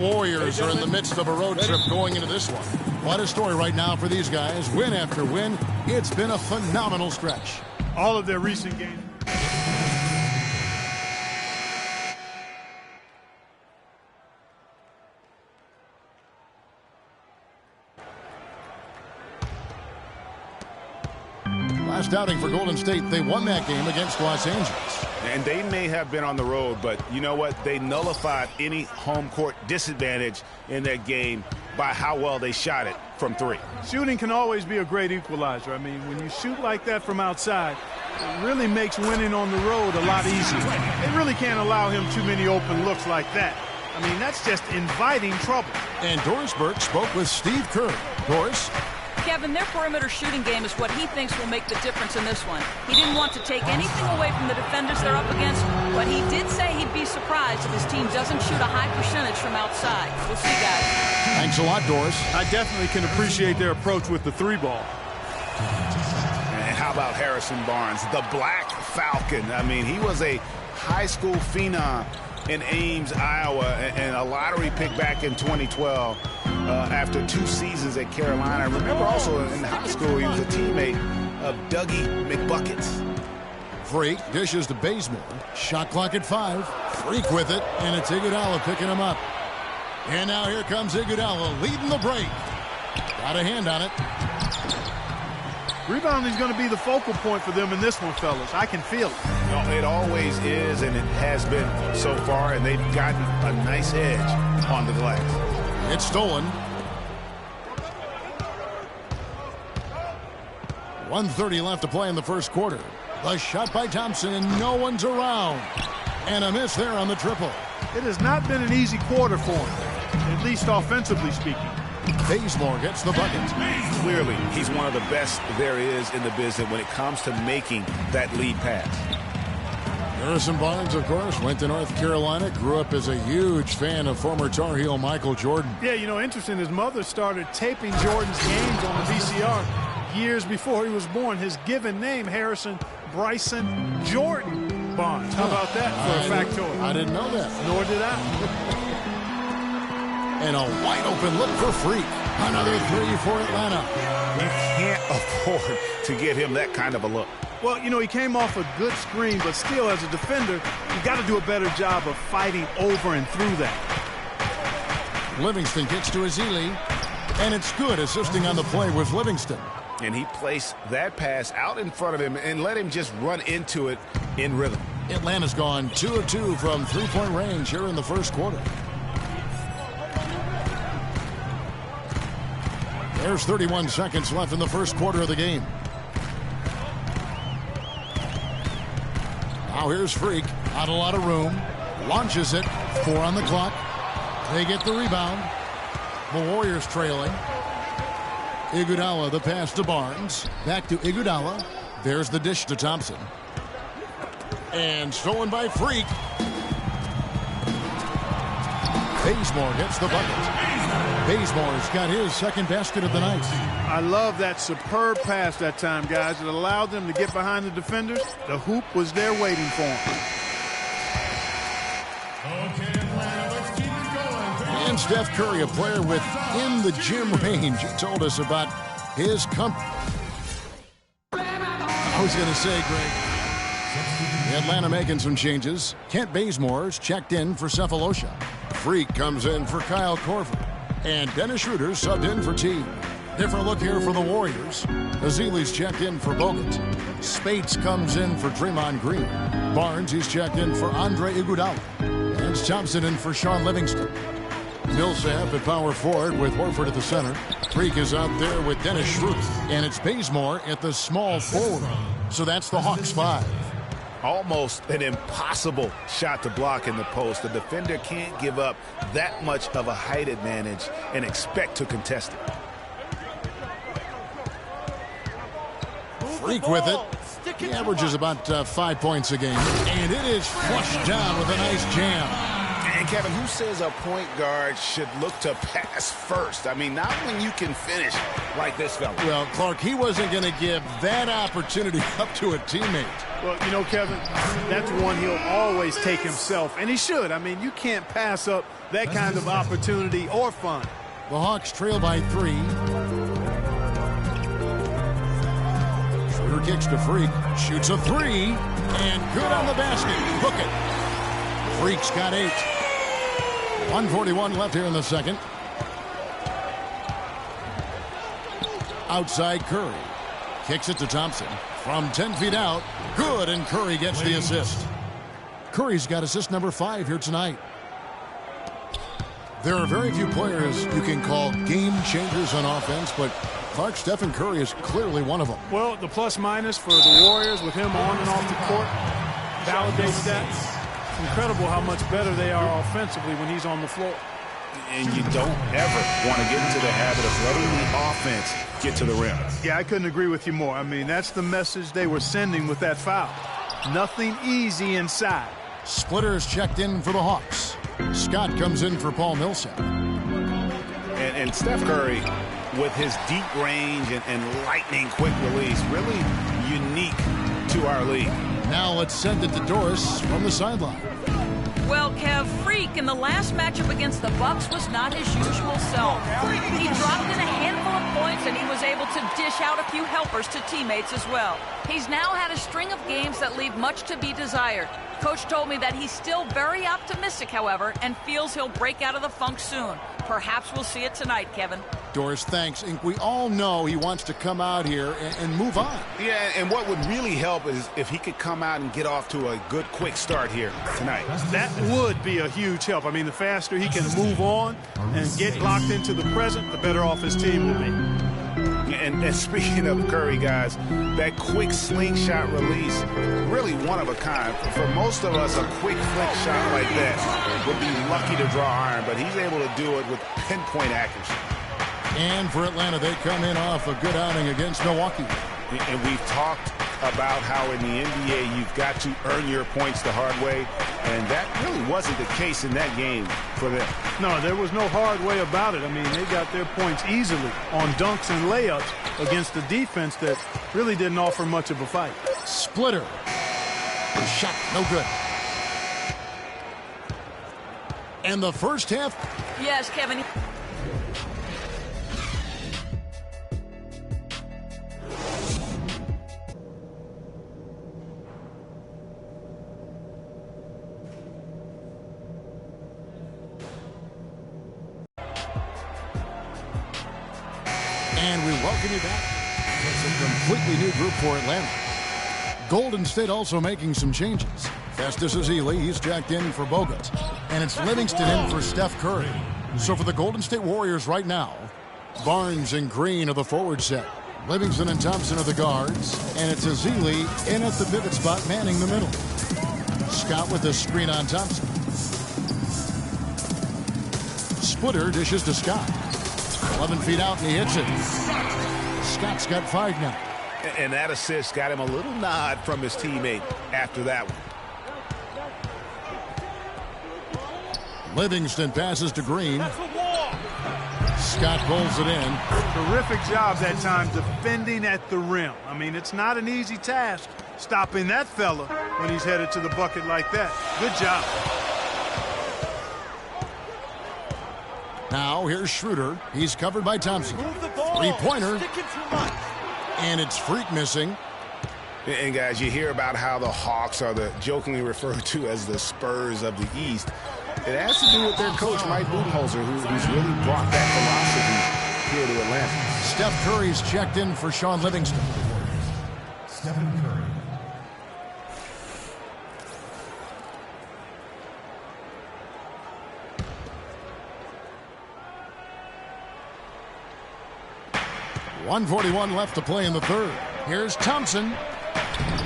Warriors are in the midst of a road trip going into this one. What a story right now for these guys. Win after win. It's been a phenomenal stretch. All of their recent games. Last outing for Golden State, they won that game against Los Angeles. And they may have been on the road, but you know what? They nullified any home court disadvantage in that game by how well they shot it from three. Shooting can always be a great equalizer. I mean, when you shoot like that from outside, it really makes winning on the road a lot easier. They really can't allow him too many open looks like that. I mean, that's just inviting trouble. And Doris Burke spoke with Steve Kerr. Doris? Kevin, their perimeter shooting game is what he thinks will make the difference in this one. He didn't want to take anything away from the defenders they're up against, but he did say he'd be surprised if his team doesn't shoot a high percentage from outside. We'll see, guys. Thanks a lot, Doris. I definitely can appreciate their approach with the three ball. And how about Harrison Barnes, the Black Falcon? I mean, he was a high school phenom in Ames, Iowa, and a lottery pick back in 2012 after 2 seasons at Carolina. I remember also in high school he was a teammate of Dougie McBuckets. Freak dishes to Bazemore. Shot clock at 5. Freak with it, and it's Iguodala picking him up. And now here comes Iguodala leading the break. Got a hand on it. Rebounding is going to be the focal point for them in this one, fellas. I can feel it. No, it always is, and it has been so far, and they've gotten a nice edge on the glass. It's stolen. 1:30 left to play in the first quarter. The shot by Thompson, and no one's around. And a miss there on the triple. It has not been an easy quarter for him, at least offensively speaking. Bazemore gets the bucket. Clearly, he's one of the best there is in the business when it comes to making that lead pass. Harrison Barnes, of course, went to North Carolina, grew up as a huge fan of former Tar Heel Michael Jordan. Yeah, you know, interesting, his mother started taping Jordan's games on the VCR years before he was born. His given name, Harrison Bryson Jordan Barnes. How about that for a factoid? I didn't know that. Nor did I. And a wide open look for Freak. Another 3 for Atlanta. You can't afford to get him that kind of a look. Well, you know, he came off a good screen, but still, as a defender, you got to do a better job of fighting over and through that. Livingston gets to Ezeli, and it's good. Assisting on the play was Livingston. And he placed that pass out in front of him and let him just run into it in rhythm. Atlanta's gone 2 of 2 from three-point range here in the first quarter. There's 31 seconds left in the first quarter of the game. Now here's Freak. Not a lot of room. Launches it. 4 on the clock. They get the rebound. The Warriors trailing. Iguodala, the pass to Barnes. Back to Iguodala. There's the dish to Thompson. And stolen by Freak. Bazemore gets the bucket. Bazemore's got his second basket of the night. I love that superb pass that time, guys. It allowed them to get behind the defenders. The hoop was there waiting for them. And Steph Curry, a player within the gym range, he told us about his comfort. I was going to say, Greg, Atlanta making some changes. Kent Bazemore's checked in for Cephalosha. Freak comes in for Kyle Korver. And Dennis Schroeder subbed in for T. Different look here for the Warriors. Ezeli's checked in for Bogut. Spates comes in for Draymond Green. Barnes, he's checked in for Andre Iguodala. And Thompson in for Sean Livingston. Millsap at power forward with Horford at the center. Freak is out there with Dennis Schroeder. And it's Bazemore at the small forward. So that's the Hawks 5. Almost an impossible shot to block in the post. The defender can't give up that much of a height advantage and expect to contest it. Freak with it. He averages about 5 points a game. And it is flushed down with a nice jam. And Kevin, who says a point guard should look to pass first? I mean, not when you can finish like this fella. Well, Clark, he wasn't going to give that opportunity up to a teammate. Well, you know, Kevin, that's one he'll always take himself, and he should. I mean, you can't pass up that kind of opportunity or fun. The Hawks trail by 3. Schroeder kicks to Freak, shoots a 3, and good on the basket. Hook it. Freak's got 8. 1:41 left here in the second. Outside Curry. Kicks it to Thompson. From 10 feet out. Good, and Curry gets the assist. Curry's got assist number 5 here tonight. There are very few players you can call game changers on offense, but Clark, Stephen Curry is clearly one of them. Well, the plus-minus for the Warriors with him on and off the court validates that. It's incredible how much better they are offensively when he's on the floor. And you don't ever want to get into the habit of letting the offense get to the rim. Yeah, I couldn't agree with you more. I mean, that's the message they were sending with that foul. Nothing easy inside. Splitters checked in for the Hawks. Scott comes in for Paul Millsap. And Steph Curry, with his deep range and lightning quick release, really unique to our league. Now let's send it to Doris from the sideline. Well, Kev, Freak in the last matchup against the Bucks was not his usual self. He dropped in a handful of points, and he was able to dish out a few helpers to teammates as well. He's now had a string of games that leave much to be desired. Coach told me that he's still very optimistic, however, and feels he'll break out of the funk soon. Perhaps we'll see it tonight, Kevin. Doris, thanks. Inc. We all know he wants to come out here and move on. Yeah, and what would really help is if he could come out and get off to a good, quick start here tonight. That would be a huge help. I mean, the faster he can move on and get locked into the present, the better off his team will be. And speaking of Curry, guys, that quick slingshot release, really one of a kind. For most of us, a quick flick shot like that would be lucky to draw iron, but he's able to do it with pinpoint accuracy. And for Atlanta, they come in off a good outing against Milwaukee. And we've talked about how in the NBA you've got to earn your points the hard way, and that really wasn't the case in that game for them. No, there was no hard way about it. I mean, they got their points easily on dunks and layups against a defense that really didn't offer much of a fight. Splitter. Shot, no good. And the first half. Yes, Kevin. And we welcome you back. It's a completely new group for Atlanta. Golden State also making some changes. Festus Ezeli, he's jacked in for Bogut. And it's Livingston in for Steph Curry. So for the Golden State Warriors right now, Barnes and Green are the forward set. Livingston and Thompson are the guards. And it's Ezeli in at the pivot spot, manning the middle. Scott with the screen on Thompson. Splitter dishes to Scott. 11 feet out, and he hits it. Scott's got 5 now. And that assist got him a little nod from his teammate after that one. Livingston passes to Green. Scott pulls it in. Terrific job that time defending at the rim. I mean, it's not an easy task stopping that fella when he's headed to the bucket like that. Good job. Now here's Schroeder. He's covered by Thompson. Three-pointer. And it's Freak missing. And guys, you hear about how the Hawks are the jokingly referred to as the Spurs of the East. It has to do with their coach, Mike Budenholzer, who's really brought that philosophy here to Atlanta. Steph Curry's checked in for Sean Livingston. Stephen Curry. .141 left to play in the third. Here's Thompson.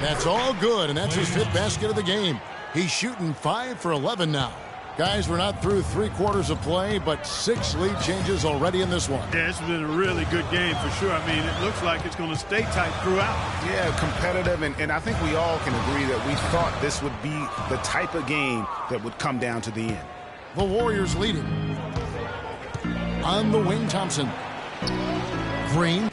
That's all good, and that's his 5th basket of the game. He's shooting 5 for 11 now. Guys, we're not through 3 quarters of play, but 6 lead changes already in this one. Yeah, it's been a really good game for sure. I mean, it looks like it's going to stay tight throughout. Yeah, competitive, and I think we all can agree that we thought this would be the type of game that would come down to the end. The Warriors leading. On the wing, Thompson. Green.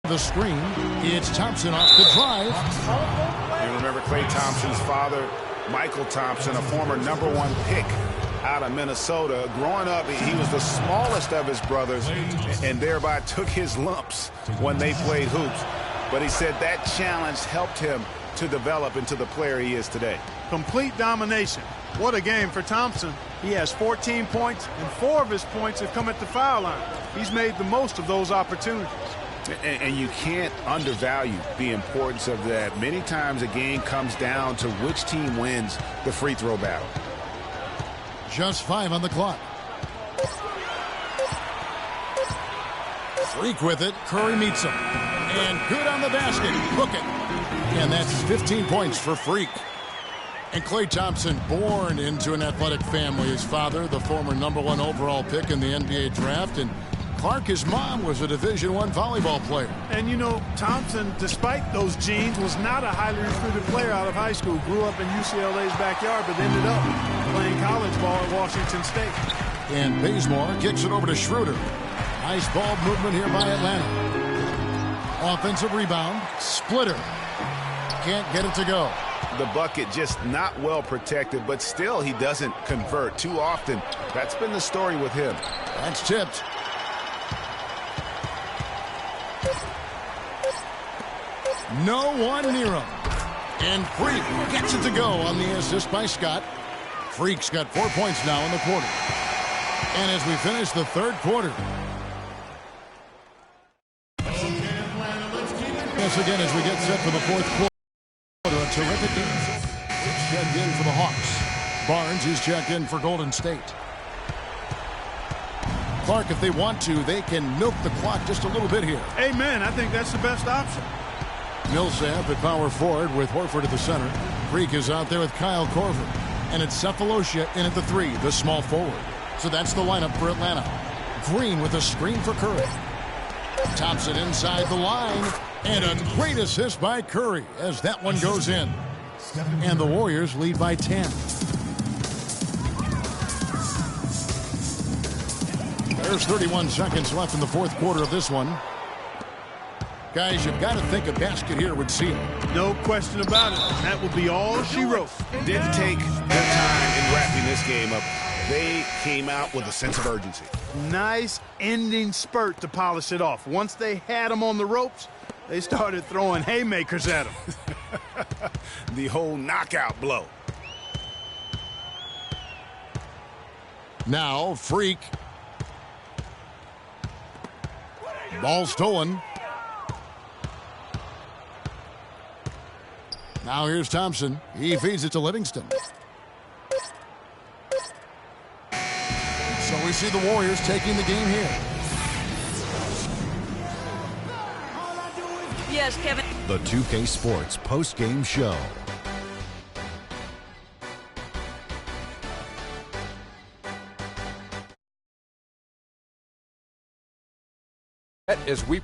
The screen. It's Thompson off the drive. You remember Klay Thompson's father, Michael Thompson, a former #1 pick out of Minnesota. Growing up, he was the smallest of his brothers and thereby took his lumps when they played hoops. But he said that challenge helped him to develop into the player he is today. Complete domination. What a game for Thompson. He has 14 points, and 4 of his points have come at the foul line. He's made the most of those opportunities. And you can't undervalue the importance of that. Many times a game comes down to which team wins the free throw battle. Just 5 on the clock. Freak with it. Curry meets him. And good on the basket. Hook it. And that's 15 points for Freak. And Klay Thompson, born into an athletic family. His father, the former #1 overall pick in the NBA draft. And Clark, his mom, was a Division I volleyball player. And, you know, Thompson, despite those genes, was not a highly recruited player out of high school. Grew up in UCLA's backyard, but ended up playing college ball at Washington State. And Bazemore kicks it over to Schroeder. Nice ball movement here by Atlanta. Offensive rebound. Splitter. Can't get it to go. The bucket just not well protected, but still he doesn't convert too often. That's been the story with him. That's tipped. No one near him. And Freak gets it to go on the assist by Scott. Freak's got 4 points now in the quarter. And as we finish the third quarter. Yes, again, as we get set for the fourth quarter, a terrific game. Checked in for the Hawks. Barnes is checked in for Golden State. Clark, if they want to, they can milk the clock just a little bit here. Amen. I think that's the best option. Millsap at power forward with Horford at the center. Freak is out there with Kyle Korver. And it's Cephalosha in at the 3, the small forward. So that's the lineup for Atlanta. Green with a screen for Curry. Thompson inside the line. And a great assist by Curry as that one goes in. And the Warriors lead by 10. There's 31 seconds left in the fourth quarter of this one. Guys, you've got to think a basket here would seal. No question about it. That will be all she wrote. Didn't take their time in wrapping this game up. They came out with a sense of urgency. Nice ending spurt to polish it off. Once they had them on the ropes, they started throwing haymakers at them. The whole knockout blow. Now, Freak. Ball stolen. Now here's Thompson. He feeds it to Livingston. So we see the Warriors taking the game here. Yes, Kevin. The 2K Sports post-game show. as we